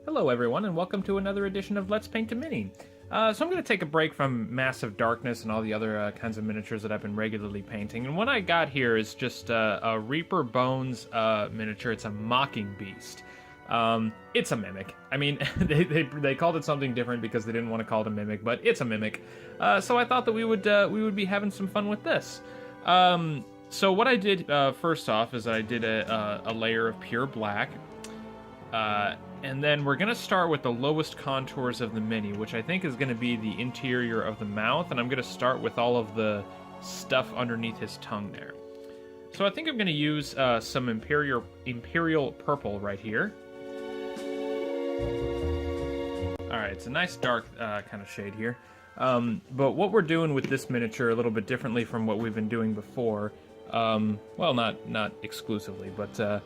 Hello everyone, and welcome to another edition of Let's Paint a Mini. So I'm going to take a break from Massive Darkness and all the other kinds of miniatures that I've been regularly painting, and what I got here is just a Reaper Bones miniature. It's a Mocking Beast. It's a mimic. I mean, they called it something different because they didn't want to call it a mimic, but it's a mimic. So I thought that we would be having some fun with this. So what I did first off is I did a layer of pure black. And then we're going to start with the lowest contours of the Mini, which I think is going to be the interior of the mouth, and I'm going to start with all of the stuff underneath his tongue there. So I think I'm going to use some Imperial Purple right here. Alright, it's a nice dark kind of shade here. But what we're doing with this miniature a little bit differently from what we've been doing before, well, not exclusively, but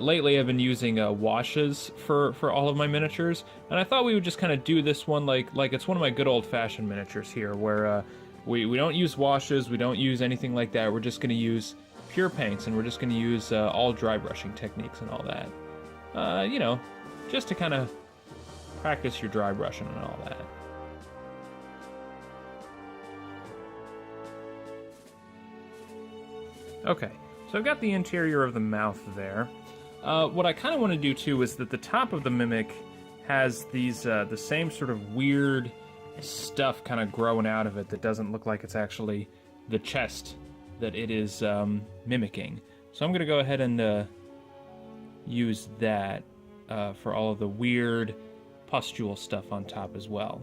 lately I've been using washes for all of my miniatures, and I thought we would just kind of do this one like it's one of my good old-fashioned miniatures here, where we don't use washes, we don't use anything like that. We're just going to use pure paints, and we're just going to use all dry brushing techniques and all that. You know, just to kind of practice your dry brushing and all that. Okay, so I've got the interior of the mouth there. What I kind of want to do too is that the top of the mimic has these the same sort of weird stuff kind of growing out of it that doesn't look like it's actually the chest that it is mimicking. So I'm going to go ahead and use that for all of the weird pustule stuff on top as well.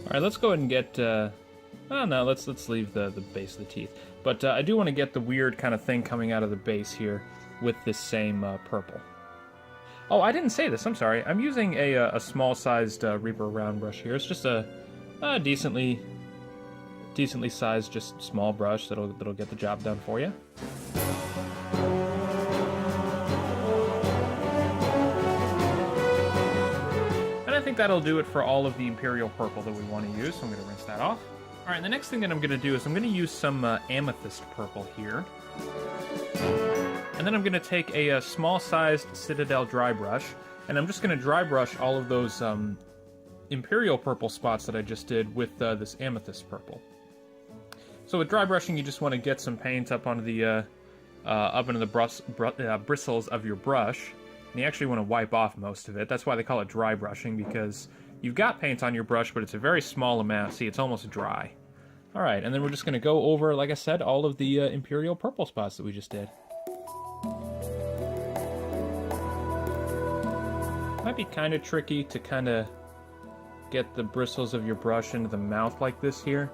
All right, let's go ahead and get, oh no, let's leave the base of the teeth. But I do want to get the weird kind of thing coming out of the base here with this same purple. Oh, I didn't say this, I'm sorry. I'm using a small-sized Reaper round brush here. It's just a decently sized, just small brush that'll get the job done for you. I think that'll do it for all of the Imperial Purple that we want to use, so I'm going to rinse that off. Alright, the next thing that I'm going to do is I'm going to use some Amethyst Purple here. And then I'm going to take a small-sized Citadel dry brush, and I'm just going to dry brush all of those Imperial Purple spots that I just did with this Amethyst Purple. So with dry brushing, you just want to get some paint up onto the bristles of your brush. And you actually want to wipe off most of it. That's why they call it dry brushing, because you've got paint on your brush, but it's a very small amount. See, it's almost dry. Alright, and then we're just going to go over, like I said, all of the Imperial Purple spots that we just did. Might be kind of tricky to kind of get the bristles of your brush into the mouth like this here.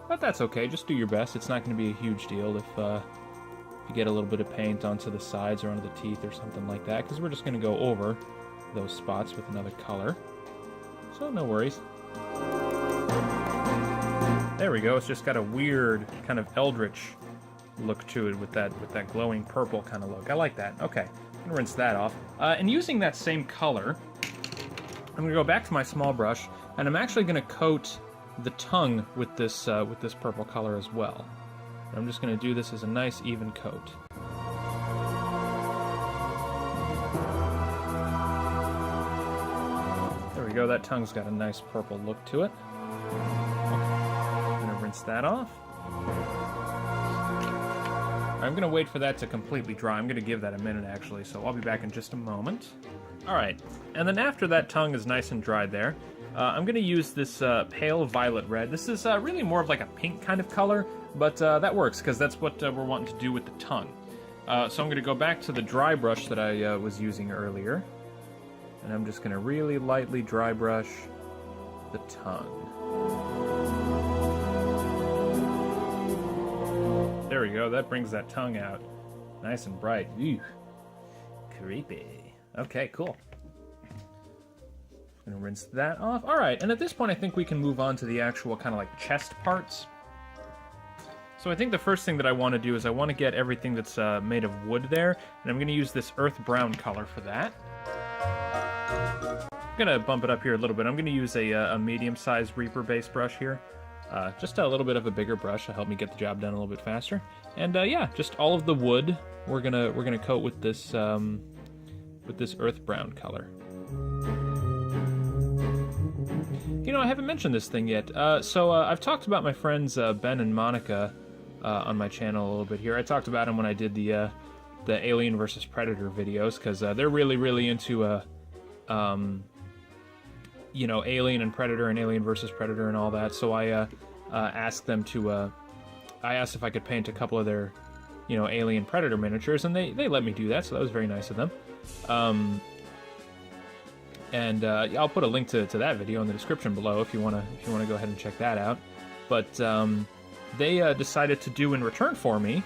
But that's okay, just do your best. It's not going to be a huge deal if you get a little bit of paint onto the sides or onto the teeth or something like that, because we're just going to go over those spots with another color. So no worries. There we go. It's just got a weird kind of eldritch look to it with that glowing purple kind of look. I like that. Okay, I'm going to rinse that off. And using that same color, I'm going to go back to my small brush, and I'm actually going to coat the tongue with this purple color as well. I'm just going to do this as a nice even coat. There we go, that tongue's got a nice purple look to it. I'm going to rinse that off. I'm going to wait for that to completely dry. I'm going to give that a minute actually, so I'll be back in just a moment. Alright, and then after that tongue is nice and dried there, I'm going to use this pale violet red. This is really more of like a pink kind of color, but that works because that's what we're wanting to do with the tongue. So I'm going to go back to the dry brush that I was using earlier, and I'm just going to really lightly dry brush the tongue. There we go, that brings that tongue out nice and bright. Ew, creepy. Okay, cool. I'm gonna rinse that off. Alright, and at this point I think we can move on to the actual kind of like chest parts. So I think the first thing that I want to do is I want to get everything that's made of wood there, and I'm going to use this earth brown color for that. I'm going to bump it up here a little bit. I'm going to use a medium-sized Reaper base brush here. just a little bit of a bigger brush to help me get the job done a little bit faster. And yeah, just all of the wood we're gonna coat with this earth brown color. You know, I haven't mentioned this thing yet. So I've talked about my friends Ben and Monica on my channel a little bit here. I talked about them when I did the Alien versus Predator videos, because they're really into you know, Alien and Predator and Alien versus Predator and all that. So I asked them to I asked if I could paint a couple of their, you know, Alien Predator miniatures, and they let me do that, so that was very nice of them. And I'll put a link to that video in the description below if you wanna go ahead and check that out. But they decided to do in return for me.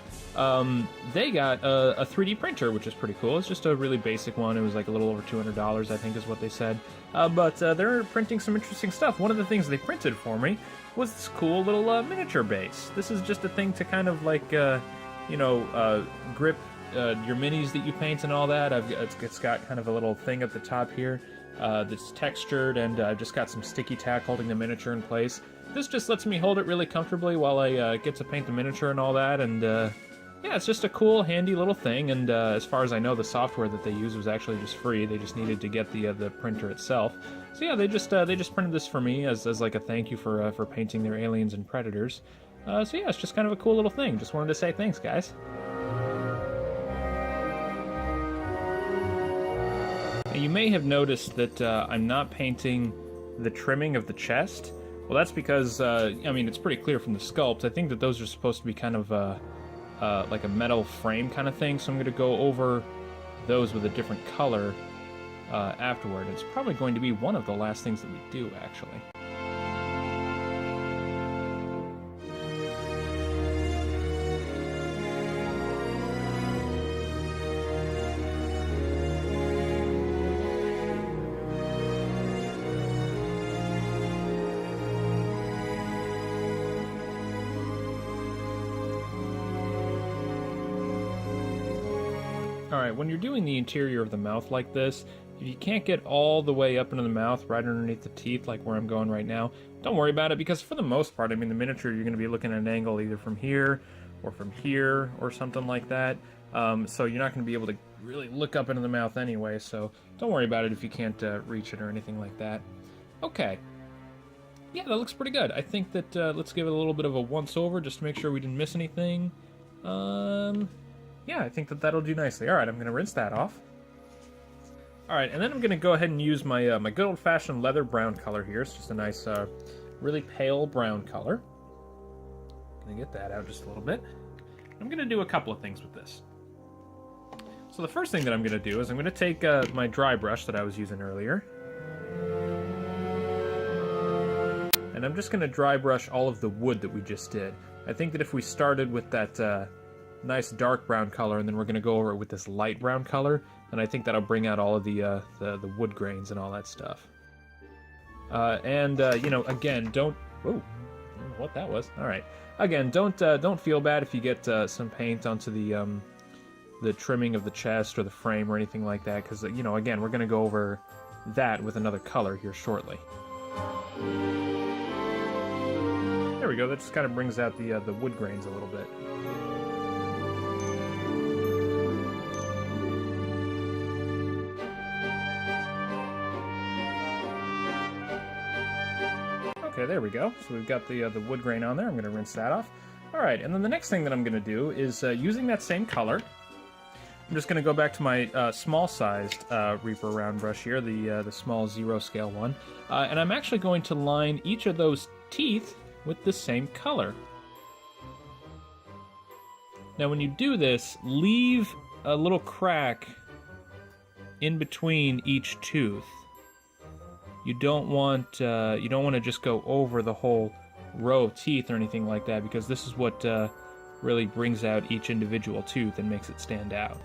They got a 3D printer, which is pretty cool. It's just a really basic one. It was like a little over $200, I think, is what they said. But they're printing some interesting stuff. One of the things they printed for me was this cool little miniature base. This is just a thing to kind of like, you know, grip your minis that you paint and all that. It's got kind of a little thing at the top here that's textured, and I've just got some sticky tack holding the miniature in place. This just lets me hold it really comfortably while I get to paint the miniature and all that, and yeah, it's just a cool, handy little thing, and as far as I know, the software that they use was actually just free. They just needed to get the printer itself. So yeah, they just printed this for me as like a thank you for painting their aliens and predators. So yeah, it's just kind of a cool little thing. Just wanted to say thanks, guys. You may have noticed that I'm not painting the trimming of the chest. Well, that's because, I mean, it's pretty clear from the sculpt. I think that those are supposed to be kind of like a metal frame kind of thing, so I'm going to go over those with a different color afterward. It's probably going to be one of the last things that we do, actually. Alright, when you're doing the interior of the mouth like this, if you can't get all the way up into the mouth, right underneath the teeth, like where I'm going right now, don't worry about it, because for the most part, I mean, the miniature, you're going to be looking at an angle either from here, or something like that. So you're not going to be able to really look up into the mouth anyway, so don't worry about it if you can't reach it or anything like that. Okay. Yeah, that looks pretty good. I think that, let's give it a little bit of a once-over, just to make sure we didn't miss anything. Yeah, I think that that'll do nicely. Alright, I'm going to rinse that off. Alright, and then I'm going to go ahead and use my my good old-fashioned leather brown color here. It's just a nice, really pale brown color. Going to get that out just a little bit. I'm going to do a couple of things with this. So the first thing that I'm going to do is I'm going to take my dry brush that I was using earlier. And I'm just going to dry brush all of the wood that we just did. I think that if we started with that nice dark brown color, and then we're going to go over it with this light brown color, and I think that'll bring out all of the wood grains and all that stuff. You know, again, don't... Whoa, I don't know what that was. Alright. Again, don't feel bad if you get some paint onto the trimming of the chest or the frame or anything like that, because, you know, again, we're going to go over that with another color here shortly. There we go, that just kind of brings out the wood grains a little bit. Okay, there we go. So we've got the wood grain on there. I'm going to rinse that off. All right, and then the next thing that I'm going to do is using that same color, I'm just going to go back to my small-sized Reaper round brush here, the small 0 scale one, and I'm actually going to line each of those teeth with the same color. Now, when you do this, leave a little crack in between each tooth. You don't want to just go over the whole row of teeth or anything like that, because this is what really brings out each individual tooth and makes it stand out.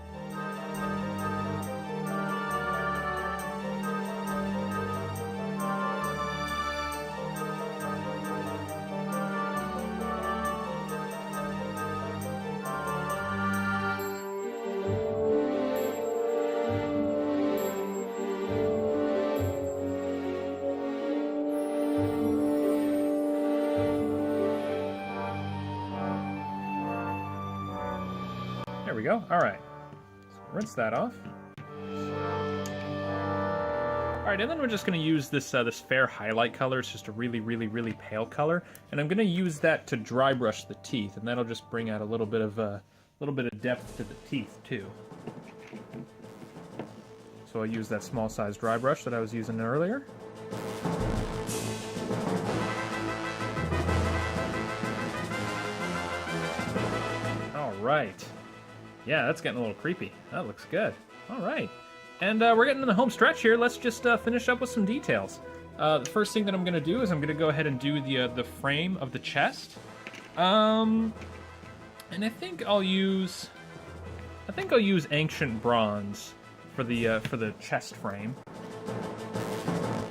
we go. All right. So rinse that off. All right, and then we're just going to use this this fair highlight color. It's just a really, really, really pale color, and I'm going to use that to dry brush the teeth, and that'll just bring out a little bit of depth to the teeth too. So I'll use that small size dry brush that I was using earlier. All right. Yeah, that's getting a little creepy. That looks good. All right. And we're getting in the home stretch here. Let's just finish up with some details. The first thing that I'm going to do is I'm going to go ahead and do the frame of the chest. And I think I'll use ancient bronze for the chest frame.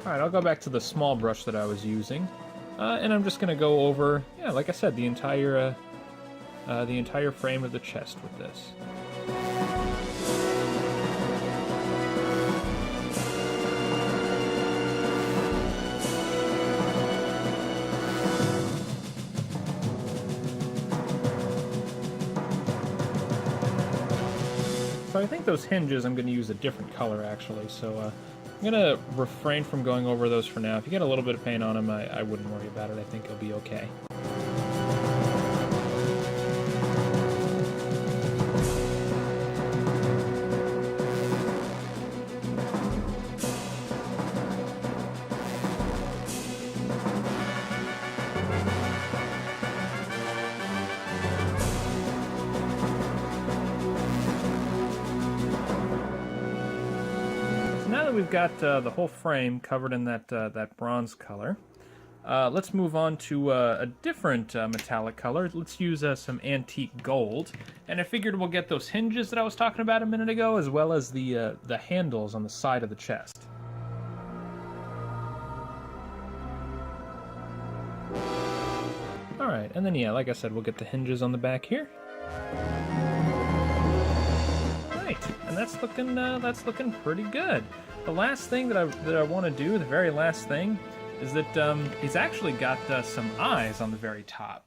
All right, I'll go back to the small brush that I was using, and I'm just going to go over, yeah, like I said, the entire frame of the chest with this. So I think those hinges I'm going to use a different color actually, so I'm going to refrain from going over those for now. If you get a little bit of paint on them, I wouldn't worry about it. I think it'll be okay. Now that we've got the whole frame covered in that bronze color, let's move on to a different metallic color. Let's use some antique gold, and I figured we'll get those hinges that I was talking about a minute ago, as well as the handles on the side of the chest. All right, and then yeah, like I said, we'll get the hinges on the back here. And that's looking pretty good. The last thing that I want to do, the very last thing, is that he's actually got some eyes on the very top.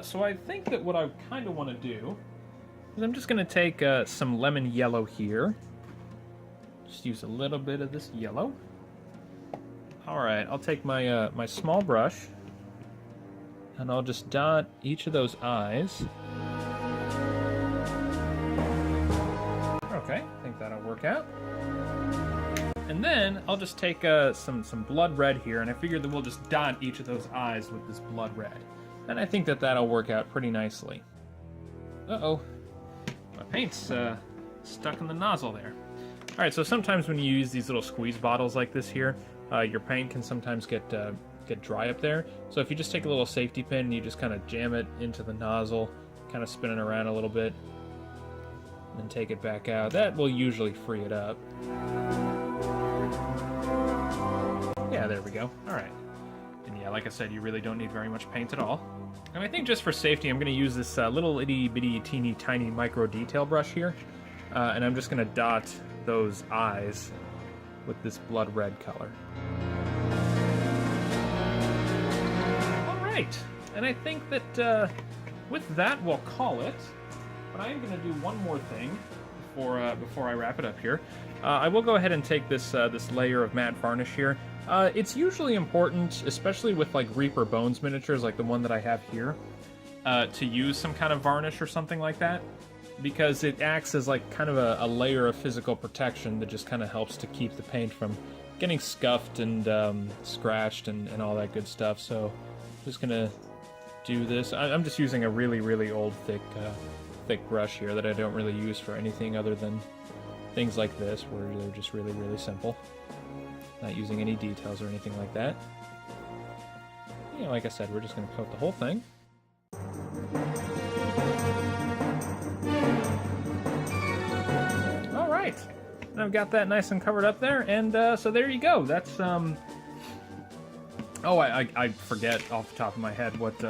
So I think that what I kind of want to do is I'm just going to take some lemon yellow here. Just use a little bit of this yellow. All right, I'll take my my small brush, and I'll just dot each of those eyes. Okay, I think that'll work out. And then I'll just take some blood red here, and I figured that we'll just dot each of those eyes with this blood red. And I think that that'll work out pretty nicely. Uh-oh. My paint's stuck in the nozzle there. Alright, so sometimes when you use these little squeeze bottles like this here, your paint can sometimes get dry up there. So if you just take a little safety pin and you just kind of jam it into the nozzle, kind of spin it around a little bit, and take it back out, that will usually free it up. Yeah, there we go. All right. And yeah, like I said, you really don't need very much paint at all. And I think just for safety, I'm going to use this little itty bitty teeny tiny micro detail brush here, and I'm just going to dot those eyes with this blood red color. All right. And I think that with that, we'll call it. But I am going to do one more thing before I wrap it up here. I will go ahead and take this this layer of matte varnish here. It's usually important, especially with like Reaper Bones miniatures, like the one that I have here, to use some kind of varnish or something like that, because it acts as like kind of a layer of physical protection that just kind of helps to keep the paint from getting scuffed and scratched and all that good stuff. So I'm just gonna do this. I'm just using a really, really old thick brush here that I don't really use for anything other than things like this, where they're just really, really simple. Not using any details or anything like that. Yeah, like I said, we're just going to coat the whole thing. All right, and I've got that nice and covered up there, and so there you go. That's oh, I forget off the top of my head what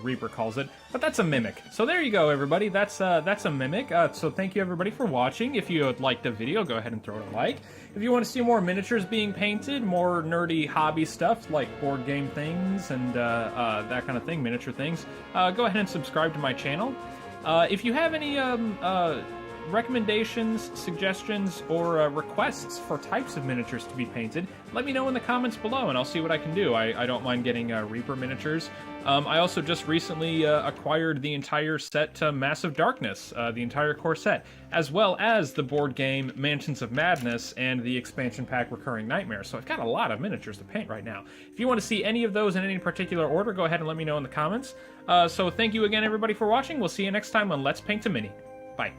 Reaper calls it, but that's a mimic. So there you go, everybody. That's a mimic. So thank you, everybody, for watching. If you liked the video, go ahead and throw it a like. If you want to see more miniatures being painted, more nerdy hobby stuff like board game things and that kind of thing, miniature things, go ahead and subscribe to my channel. If you have any recommendations, suggestions, or requests for types of miniatures to be painted, let me know in the comments below, and I'll see what I can do. I don't mind getting Reaper miniatures. I also just recently acquired the entire set to Massive Darkness, the entire core set, as well as the board game Mansions of Madness and the expansion pack Recurring Nightmares. So I've got a lot of miniatures to paint right now. If you want to see any of those in any particular order, go ahead and let me know in the comments. So thank you again, everybody, for watching. We'll see you next time on Let's Paint a Mini. Bye.